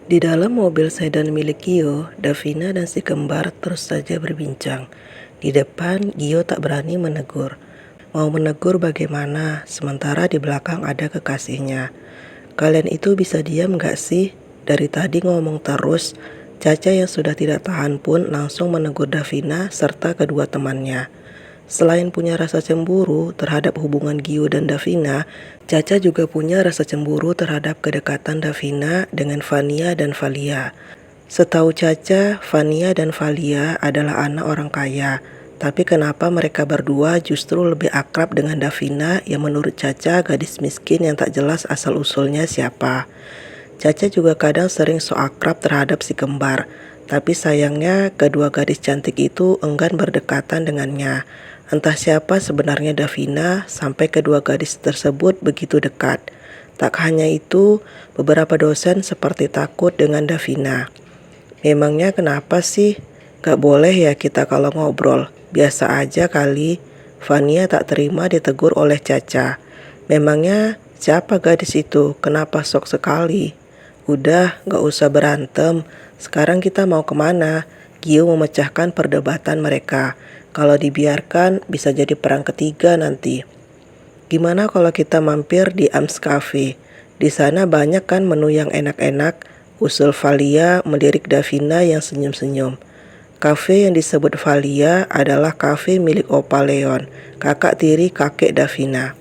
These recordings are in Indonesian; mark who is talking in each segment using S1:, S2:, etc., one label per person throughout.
S1: Di dalam mobil sedan milik Gio, Davina dan si kembar terus saja berbincang. Di depan, Gio tak berani menegur. Mau menegur bagaimana, sementara di belakang ada kekasihnya. Kalian itu bisa diam gak sih? Dari tadi ngomong terus. Caca yang sudah tidak tahan pun langsung menegur Davina serta kedua temannya. Selain punya rasa cemburu terhadap hubungan Gio dan Davina, Caca juga punya rasa cemburu terhadap kedekatan Davina dengan Vania dan Valia. Setahu Caca, Vania dan Valia adalah anak orang kaya. Tapi kenapa mereka berdua justru lebih akrab dengan Davina yang menurut Caca gadis miskin yang tak jelas asal-usulnya siapa. Caca juga kadang sering so akrab terhadap si kembar. Tapi sayangnya kedua gadis cantik itu enggan berdekatan dengannya. Entah siapa sebenarnya Davina sampai kedua gadis tersebut begitu dekat. Tak hanya itu, beberapa dosen seperti takut dengan Davina. Memangnya kenapa sih? Gak boleh ya kita kalau ngobrol. Biasa aja kali. Vania tak terima ditegur oleh Caca. Memangnya siapa gadis itu? Kenapa sok sekali? Udah, gak usah berantem. Sekarang kita mau kemana? Gio memecahkan perdebatan mereka. Kalau dibiarkan bisa jadi perang ketiga nanti. Gimana kalau kita mampir di Ams Cafe? Di sana banyak kan menu yang enak-enak. Usul Valia melirik Davina yang senyum-senyum. Kafe yang disebut Valia adalah kafe milik Opa Leon, kakak tiri kakek Davina.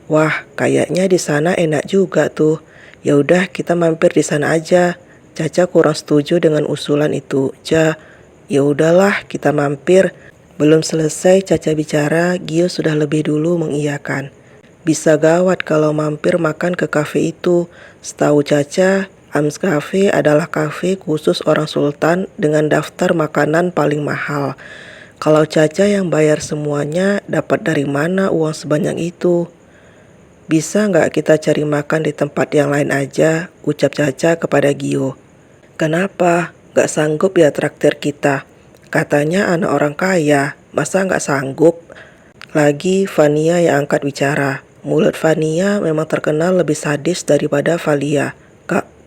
S1: Wah, kayaknya di sana enak juga tuh. Ya udah, kita mampir di sana aja. Caca kurang setuju dengan usulan itu. Ya udahlah, kita mampir. Belum selesai Caca bicara, Gio sudah lebih dulu mengiyakan. Bisa gawat kalau mampir makan ke kafe itu. Setahu Caca, Ams Cafe adalah kafe khusus orang sultan dengan daftar makanan paling mahal. Kalau Caca yang bayar semuanya, dapat dari mana uang sebanyak itu? Bisa nggak kita cari makan di tempat yang lain aja, ucap Caca kepada Gio. Kenapa? Nggak sanggup ya traktir kita? Katanya anak orang kaya, masa nggak sanggup? Lagi Vania yang angkat bicara. Mulut Vania memang terkenal lebih sadis daripada Valia.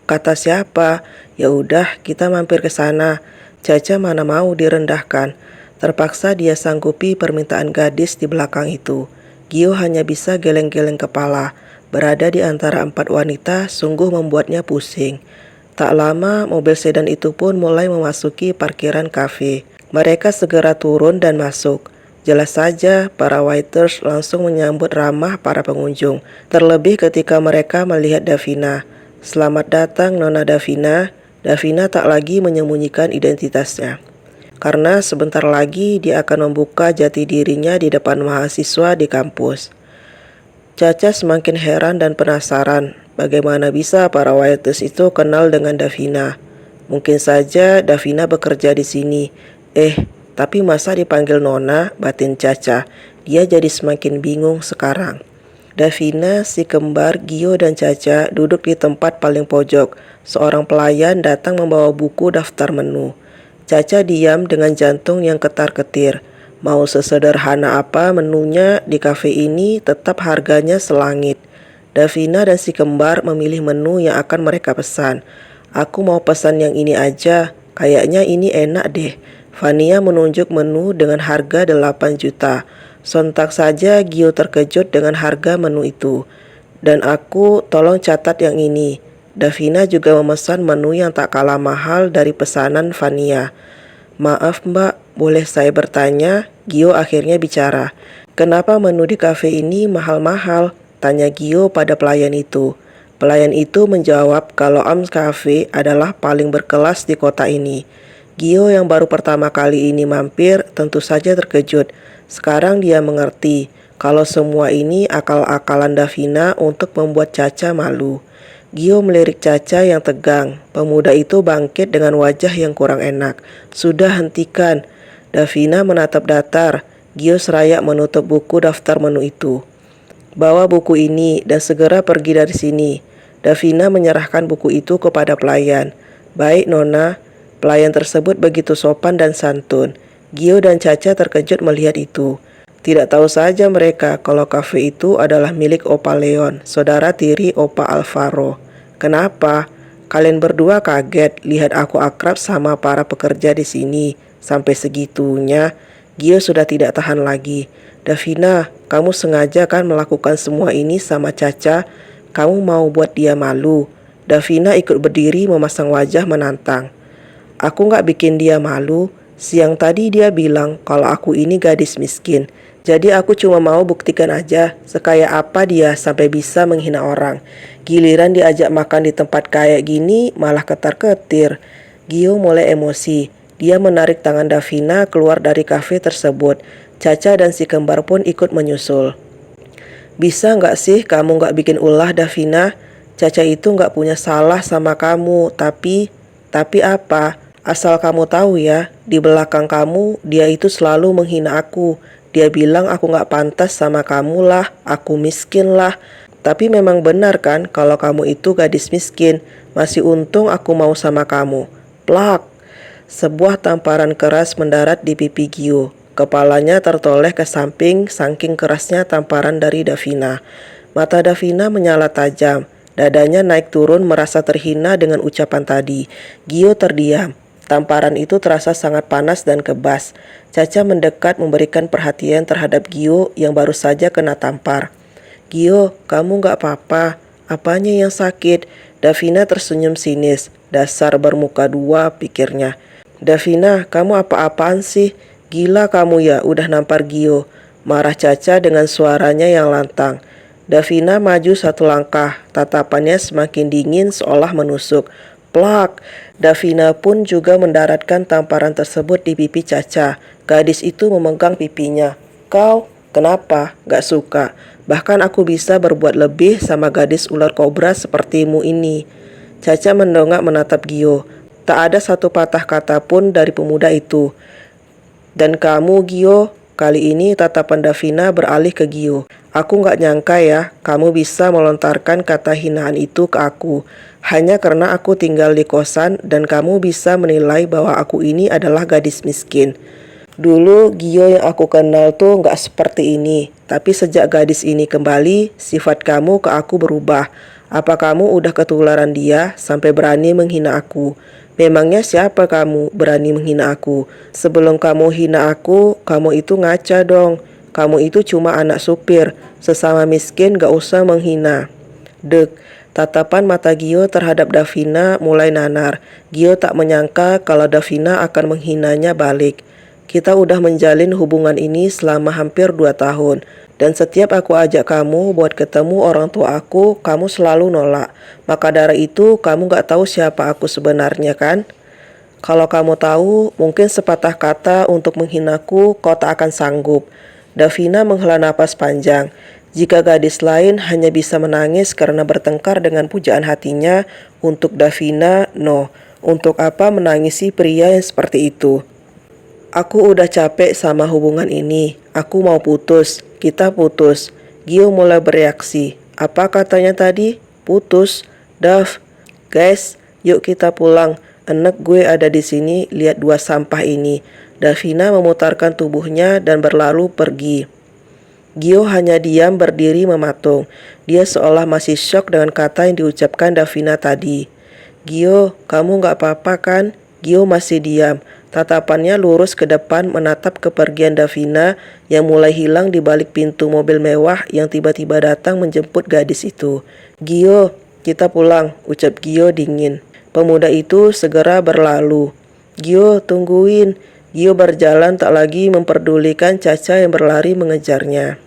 S1: Kata siapa? Ya udah, kita mampir ke sana. Caca mana mau direndahkan. Terpaksa dia sanggupi permintaan gadis di belakang itu. Gio hanya bisa geleng-geleng kepala. Berada di antara empat wanita sungguh membuatnya pusing. Tak lama mobil sedan itu pun mulai memasuki parkiran kafe. Mereka segera turun dan masuk. Jelas saja para waiters langsung menyambut ramah para pengunjung. Terlebih ketika mereka melihat Davina. Selamat datang Nona Davina. Davina tak lagi menyembunyikan identitasnya. Karena sebentar lagi dia akan membuka jati dirinya di depan mahasiswa di kampus. Caca semakin heran dan penasaran. Bagaimana bisa para waiters itu kenal dengan Davina? Mungkin saja Davina bekerja di sini. Tapi masa dipanggil Nona, batin Caca. Dia jadi semakin bingung sekarang. Davina, si kembar, Gio dan Caca duduk di tempat paling pojok. Seorang pelayan datang membawa buku daftar menu. Caca diam dengan jantung yang ketar-ketir. Mau sesederhana apa menunya di kafe ini tetap harganya selangit. Davina dan si kembar memilih menu yang akan mereka pesan. Aku mau pesan yang ini aja, kayaknya ini enak deh. Vania menunjuk menu dengan harga 8 juta. Sontak saja Gio terkejut dengan harga menu itu. Dan aku tolong catat yang ini. Davina juga memesan menu yang tak kalah mahal dari pesanan Vania. Maaf mbak, boleh saya bertanya? Gio akhirnya bicara. Kenapa menu di kafe ini mahal-mahal? Tanya Gio pada pelayan itu. Pelayan itu menjawab kalau Ams Cafe adalah paling berkelas di kota ini. Gio yang baru pertama kali ini mampir tentu saja terkejut. Sekarang dia mengerti kalau semua ini akal-akalan Davina untuk membuat Caca malu. Gio melirik Caca yang tegang. Pemuda itu bangkit dengan wajah yang kurang enak. Sudah, hentikan. Davina menatap datar. Gio seraya menutup buku daftar menu itu. Bawa buku ini dan segera pergi dari sini. Davina menyerahkan buku itu kepada pelayan. Baik Nona. Pelayan tersebut begitu sopan dan santun. Gio dan Caca terkejut melihat itu. Tidak tahu saja mereka kalau kafe itu adalah milik Opa Leon, saudara tiri Opa Alvaro. Kenapa? Kalian berdua kaget lihat aku akrab sama para pekerja di sini. Sampai segitunya, Gio sudah tidak tahan lagi. Davina, kamu sengaja kan melakukan semua ini sama Caca? Kamu mau buat dia malu. Davina ikut berdiri memasang wajah menantang. Aku nggak bikin dia malu. Siang tadi dia bilang kalau aku ini gadis miskin. Jadi aku cuma mau buktikan aja sekaya apa dia sampai bisa menghina orang. Giliran diajak makan di tempat kayak gini malah ketar-ketir. Gio mulai emosi. Dia menarik tangan Davina keluar dari kafe tersebut. Caca dan si kembar pun ikut menyusul. Bisa nggak sih kamu nggak bikin ulah, Davina? Caca itu nggak punya salah sama kamu, tapi apa? Asal kamu tahu ya, di belakang kamu dia itu selalu menghina aku. Dia bilang aku nggak pantas sama kamu lah, aku miskin lah. Tapi memang benar kan kalau kamu itu gadis miskin. Masih untung aku mau sama kamu. Plak! Sebuah tamparan keras mendarat di pipi Gio. Kepalanya tertoleh ke samping saking kerasnya tamparan dari Davina. Mata Davina menyala tajam. Dadanya naik turun merasa terhina dengan ucapan tadi. Gio terdiam. Tamparan itu terasa sangat panas dan kebas. Caca mendekat memberikan perhatian terhadap Gio yang baru saja kena tampar. Gio, kamu gak apa-apa. Apanya yang sakit? Davina tersenyum sinis. Dasar bermuka dua, pikirnya. Davina, kamu apa-apaan sih? Gila kamu ya, udah nampar Gio. Marah Caca dengan suaranya yang lantang. Davina maju satu langkah. Tatapannya semakin dingin seolah menusuk. Plak! Davina pun juga mendaratkan tamparan tersebut di pipi Caca. Gadis itu memegang pipinya. Kau, kenapa? Gak suka. Bahkan aku bisa berbuat lebih sama gadis ular kobra sepertimu ini. Caca mendongak menatap Gio. Tak ada satu patah kata pun dari pemuda itu. Dan kamu, Gio, kali ini tatapan Davina beralih ke Gio. Aku gak nyangka ya, kamu bisa melontarkan kata hinaan itu ke aku. Hanya karena aku tinggal di kosan dan kamu bisa menilai bahwa aku ini adalah gadis miskin. Dulu Gio yang aku kenal tuh gak seperti ini. Tapi sejak gadis ini kembali, sifat kamu ke aku berubah. Apa kamu udah ketularan dia sampai berani menghina aku? Memangnya siapa kamu berani menghina aku? Sebelum kamu hina aku, kamu itu ngaca dong. Kamu itu cuma anak supir. Sesama miskin gak usah menghina. Dek, tatapan mata Gio terhadap Davina mulai nanar. Gio tak menyangka kalau Davina akan menghinanya balik. Kita udah menjalin hubungan ini selama hampir 2 tahun. Dan setiap aku ajak kamu buat ketemu orang tua aku, kamu selalu nolak. Maka dari itu kamu gak tahu siapa aku sebenarnya kan? Kalau kamu tahu, mungkin sepatah kata untuk menghinaku kau tak akan sanggup. Davina menghela napas panjang. Jika gadis lain hanya bisa menangis karena bertengkar dengan pujaan hatinya, untuk Davina, no. Untuk apa menangisi pria yang seperti itu? Aku udah capek sama hubungan ini. Aku mau putus. Kita putus. Gio mulai bereaksi. Apa katanya tadi? Putus. Dav. Guys, yuk kita pulang. Enek gue ada di sini lihat 2 sampah ini. Davina memutarkan tubuhnya dan berlalu pergi. Gio hanya diam berdiri mematung. Dia seolah masih syok dengan kata yang diucapkan Davina tadi. Gio, kamu gak apa-apa kan? Gio masih diam. Tatapannya lurus ke depan menatap kepergian Davina yang mulai hilang di balik pintu mobil mewah yang tiba-tiba datang menjemput gadis itu. Gio, kita pulang, ucap Gio dingin. Pemuda itu segera berlalu. Gio, tungguin. Gio berjalan tak lagi memperdulikan Caca yang berlari mengejarnya.